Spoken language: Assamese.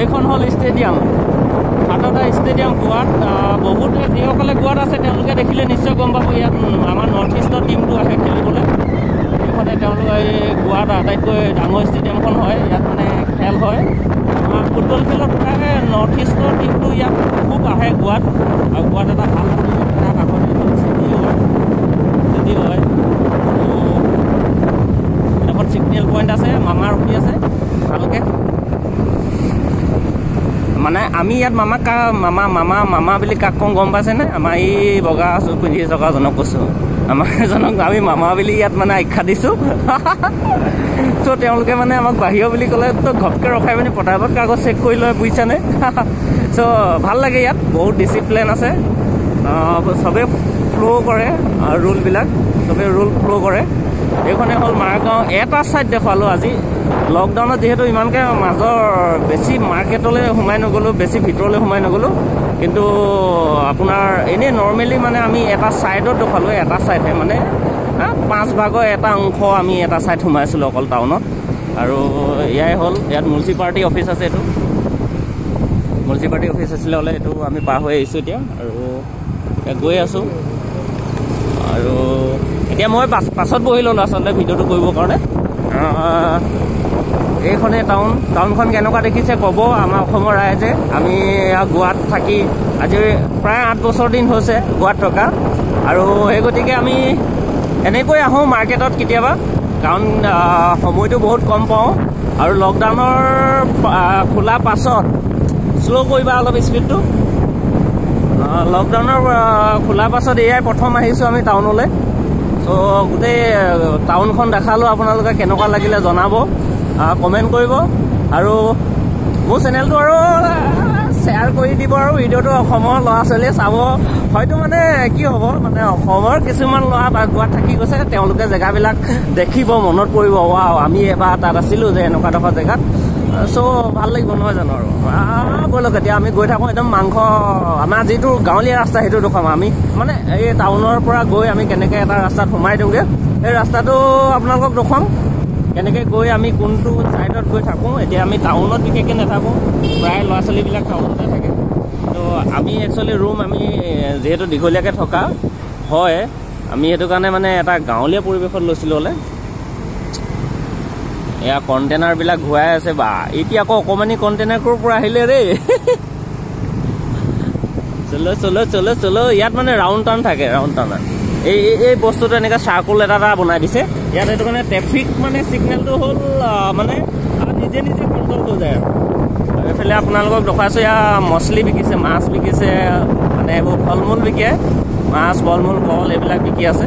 এইখন হ'ল ষ্টেডিয়াম, হাতটা ষ্টেডিয়াম গোৱাত। বহুত যিসকলে গোৱাত আছে তেওঁলোকে দেখিলে নিশ্চয় গম পাব ইয়াত আমাৰ নৰ্থ ইষ্টৰ টীমটো আহে খেলিবলৈ। এইখনে তেওঁলোকে এই গোৱাত আটাইতকৈ ডাঙৰ ষ্টেডিয়ামখন হয়, ইয়াত মানে খেল হয়। আমাৰ ফুটবল খেলত প্ৰায় নৰ্থ ইষ্টৰ টীমটো ইয়াত খুব আহে গোৱাত, আৰু গোৱাত এটা ভাল পৰিৱেশ, এটা কাষত চিটি হয়। এখন ছিগনেল পইণ্ট আছে, মামা ৰখি আছে ভালকৈ। মানে আমি ইয়াত মামাক মামা মামা মামা বুলি কাক কওঁ গম পাইছেনে? আমাৰ এই বগা পিন্ধি থকাজনক কৈছোঁ, আমাৰ এজনক আমি মামা বুলি ইয়াত মানে আখ্যা দিছোঁ। চ' তেওঁলোকে মানে আমাক বাহিৰৰ বুলি ক'লে তো ঘপকৈ ৰখাই পিনি পটাপট কাগজ চেক কৰি লয়, বুজিছানে? চ' ভাল লাগে ইয়াত, বহুত ডিচিপ্লিন আছে, চবেই ফ্ল' কৰে ৰুলবিলাক, চবেই ৰুল ফ্ল' কৰে। এইখনে হ'ল মাৰগাঁও। এটা ছাইড দেখুৱালোঁ আজি। লকডাউনত যিহেতু ইমানকৈ মাজৰ বেছি মাৰ্কেটলৈ সোমাই নগ'লোঁ, বেছি ভিতৰলৈ সোমাই নগ'লোঁ, কিন্তু আপোনাৰ এনেই নৰ্মেলি মানে আমি এটা ছাইডত দেখুৱালোঁ, এটা ছাইডহে মানে 5 ভাগৰ এটা অংশ আমি এটা ছাইড সোমাইছিলোঁ অকল টাউনত। আৰু এয়াই হ'ল, ইয়াত মিউনিচিপালিটি অফিচ আছে। এইটো মিউনিচিপালিটি অফিচ আছিলে হ'লে, এইটো আমি পাৰ হৈ আহিছোঁ এতিয়া, আৰু গৈ আছোঁ। আৰু এতিয়া মই পাছত বহি ল'লোঁ আচলতে ভিডিঅ'টো কৰিবৰ কাৰণে। এইখনেই টাউনখন কেনেকুৱা দেখিছে ক'ব আমাৰ অসমৰ ৰাইজে। আমি গোৱাত থাকি আজি প্ৰায় 8 বছৰ দিন হৈছে গোৱাত থকা, আৰু সেই গতিকে আমি এনেকৈ আহোঁ মাৰ্কেটত কেতিয়াবা, কাৰণ সময়টো বহুত কম পাওঁ। আৰু লকডাউনৰ খোলা পাছত শ্ল' কৰিবা অলপ স্পীডটো। লকডাউনৰ খোলাৰ পাছত এয়াই প্ৰথম আহিছোঁ আমি টাউনলৈ। চ' গোটেই টাউনখন দেখালোঁ, আপোনালোকে কেনেকুৱা লাগিলে জনাব, কমেণ্ট কৰিব, আৰু মোৰ চেনেলটো আৰু শ্বেয়াৰ কৰি দিব, আৰু ভিডিঅ'টো অসমৰ ল'ৰা ছোৱালীয়ে চাব। হয়তো মানে কি হ'ব, মানে অসমৰ কিছুমান ল'ৰা বা গোৱাত থাকি গৈছে, তেওঁলোকে জেগাবিলাক দেখিব, মনত পৰিব, ৱাও আমি এবাৰ তাত আছিলোঁ যে এনেকুৱা এডোখৰ জেগাত। চ' ভাল লাগিব নহয় জানো? আৰু ব'লক এতিয়া আমি গৈ থাকোঁ। একদম মাংস, আমাৰ যিটো গাঁৱলীয়া ৰাস্তা সেইটো দেখুৱাম আমি, মানে এই টাউনৰ পৰা গৈ আমি কেনেকৈ এটা ৰাস্তাত সোমাই দিওঁগৈ, এই ৰাস্তাটো আপোনালোকক দেখুৱাম, কেনেকৈ গৈ আমি কোনটো ছাইডত গৈ থাকোঁ। এতিয়া আমি টাউনত বিশেষকৈ নাথাকোঁ, প্ৰায় ল'ৰা ছোৱালীবিলাক টাউনতে থাকে। তো আমি একচুৱেলি আমি যিহেতু দীঘলীয়াকৈ থকা হয়, আমি সেইটো কাৰণে মানে এটা গাঁৱলীয়া পৰিৱেশত লৈছিলোঁ হ'লে। এয়া কণ্টেইনাৰবিলাক ঘূৰাই আছে, বা এতিয়া আকৌ অকণমানি কণ্টেইনাৰ ক'ৰ পৰা আহিলে ৰে। চলো ইয়াত মানে ৰাউণ্ড টাৰ্ণ থাকে, ৰাউণ্ড টাৰ্ণ। এই বস্তুটো এনেকৈ চাৰ্কুল এটা বনাই দিছে ইয়াত। সেইটো কাৰণে ট্ৰেফিক মানে ছিগনেলটো হ'ল মানে নিজে নিজে কণ্ট্ৰল হৈ যায়। আৰু এইফালে আপোনালোকক দেখুৱাইছোঁ, এয়া মছলি বিকিছে, মাছ বিকিছে, মানে এইবোৰ ফল মূল বিকে, মাছ, ফল মূল, কল এইবিলাক বিকি আছে।